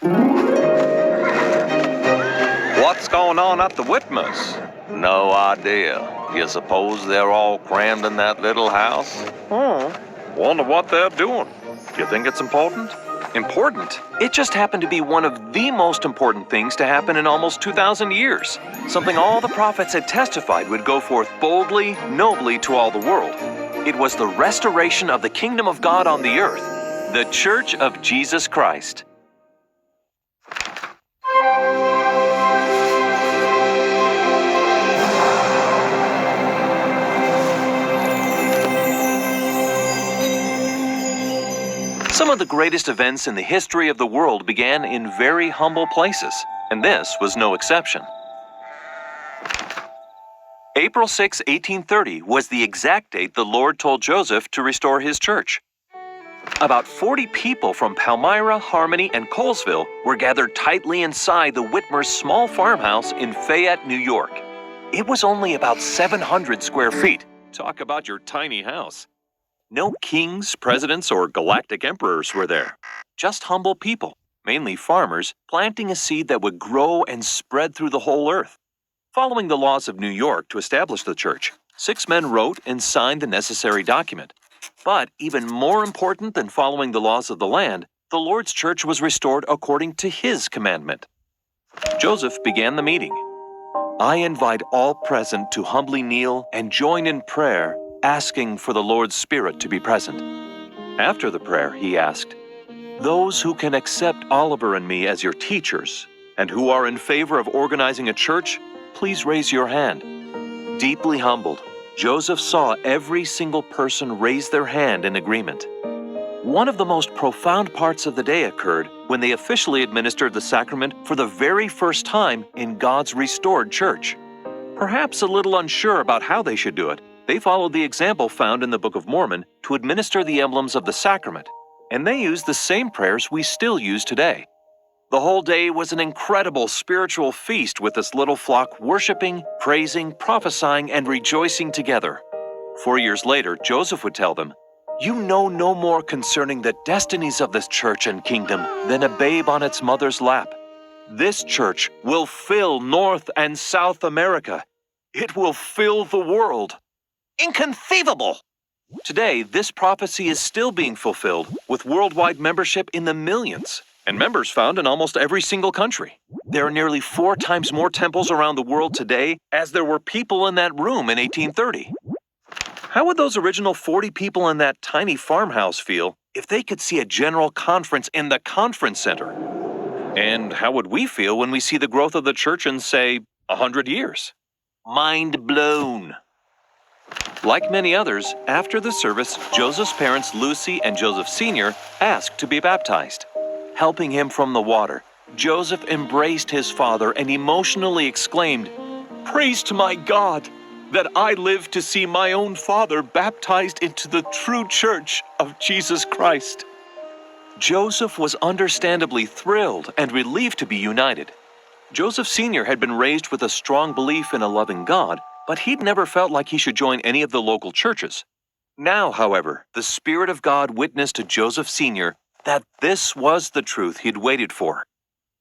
What's going on at the Whitmers? No idea. You suppose they're all crammed in that little house? Wonder what they're doing. You think it's important? Important? It just happened to be one of the most important things to happen in almost 2,000 years. Something all the prophets had testified would go forth boldly, nobly to all the world. It was the restoration of the kingdom of God on the earth, the Church of Jesus Christ. Some of the greatest events in the history of the world began in very humble places, and this was no exception. April 6, 1830 was the exact date the Lord told Joseph to restore his church. About 40 people from Palmyra, Harmony, and Colesville were gathered tightly inside the Whitmers' small farmhouse in Fayette, New York. It was only about 700 square feet. Talk about your tiny house. No kings, presidents, or galactic emperors were there. Just humble people, mainly farmers, planting a seed that would grow and spread through the whole earth. Following the laws of New York to establish the church, 6 men wrote and signed the necessary document. But even more important than following the laws of the land, the Lord's church was restored according to His commandment. Joseph began the meeting. I invite all present to humbly kneel and join in prayer, asking for the Lord's Spirit to be present. After the prayer, he asked, those who can accept Oliver and me as your teachers, and who are in favor of organizing a church, please raise your hand. Deeply humbled, Joseph saw every single person raise their hand in agreement. One of the most profound parts of the day occurred when they officially administered the sacrament for the very first time in God's restored church. Perhaps a little unsure about how they should do it, they followed the example found in the Book of Mormon to administer the emblems of the sacrament, and they used the same prayers we still use today. The whole day was an incredible spiritual feast with this little flock worshiping, praising, prophesying, and rejoicing together. 4 years later, Joseph would tell them, you know no more concerning the destinies of this church and kingdom than a babe on its mother's lap. This church will fill North and South America. It will fill the world. Inconceivable! Today, this prophecy is still being fulfilled with worldwide membership in the millions, and members found in almost every single country. There are nearly 4 times more temples around the world today as there were people in that room in 1830. How would those original 40 people in that tiny farmhouse feel if they could see a general conference in the conference center? And how would we feel when we see the growth of the church in, say, 100 years? Mind blown. Like many others, after the service, Joseph's parents, Lucy and Joseph Sr., asked to be baptized. Helping him from the water, Joseph embraced his father and emotionally exclaimed, "Praise to my God that I live to see my own father baptized into the true church of Jesus Christ." Joseph was understandably thrilled and relieved to be united. Joseph Sr. had been raised with a strong belief in a loving God, but he'd never felt like he should join any of the local churches. Now, however, the Spirit of God witnessed to Joseph Sr. that this was the truth he'd waited for.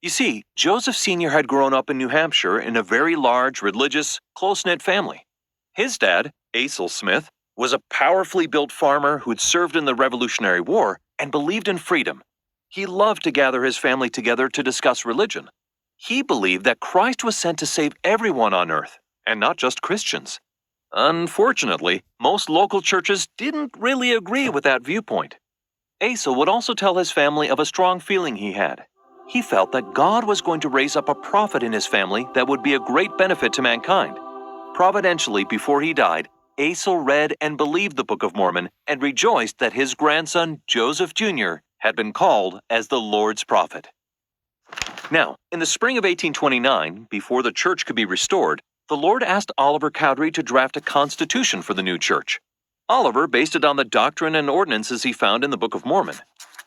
You see, Joseph Sr. had grown up in New Hampshire in a very large, religious, close-knit family. His dad, Asel Smith, was a powerfully built farmer who'd served in the Revolutionary War and believed in freedom. He loved to gather his family together to discuss religion. He believed that Christ was sent to save everyone on earth, and not just Christians. Unfortunately, most local churches didn't really agree with that viewpoint. Asel would also tell his family of a strong feeling he had. He felt that God was going to raise up a prophet in his family that would be a great benefit to mankind. Providentially, before he died, Asel read and believed the Book of Mormon and rejoiced that his grandson, Joseph Jr., had been called as the Lord's prophet. Now, in the spring of 1829, before the church could be restored, the Lord asked Oliver Cowdery to draft a constitution for the new church. Oliver based it on the doctrine and ordinances he found in the Book of Mormon.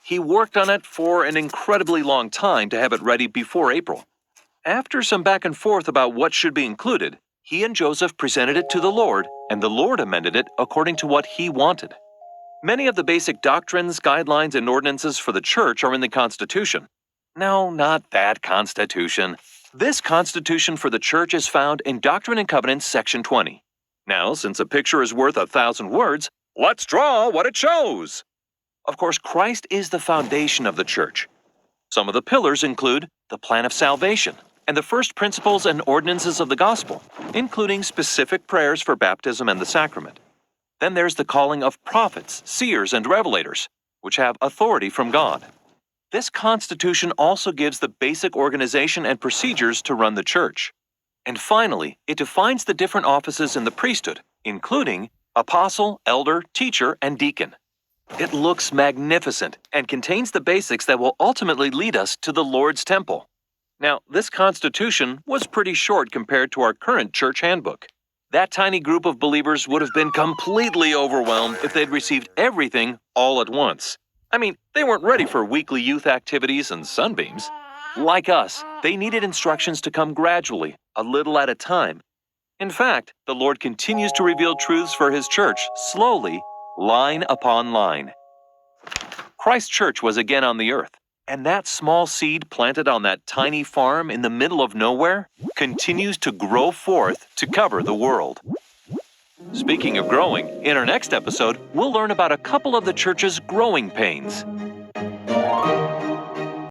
He worked on it for an incredibly long time to have it ready before April. After some back and forth about what should be included, he and Joseph presented it to the Lord, and the Lord amended it according to what he wanted. Many of the basic doctrines, guidelines, and ordinances for the church are in the Constitution. No, not that Constitution. This Constitution for the Church is found in Doctrine and Covenants, Section 20. Now, since a picture is worth 1,000 words, let's draw what it shows. Of course, Christ is the foundation of the Church. Some of the pillars include the plan of salvation and the first principles and ordinances of the gospel, including specific prayers for baptism and the sacrament. Then there's the calling of prophets, seers, and revelators, which have authority from God. This Constitution also gives the basic organization and procedures to run the church. And finally, it defines the different offices in the priesthood, including apostle, elder, teacher, and deacon. It looks magnificent and contains the basics that will ultimately lead us to the Lord's temple. Now, this Constitution was pretty short compared to our current church handbook. That tiny group of believers would have been completely overwhelmed if they'd received everything all at once. I mean, they weren't ready for weekly youth activities and sunbeams. Like us, they needed instructions to come gradually, a little at a time. In fact, the Lord continues to reveal truths for His church slowly, line upon line. Christ's church was again on the earth, and that small seed planted on that tiny farm in the middle of nowhere continues to grow forth to cover the world. Speaking of growing, in our next episode, we'll learn about a couple of the church's growing pains.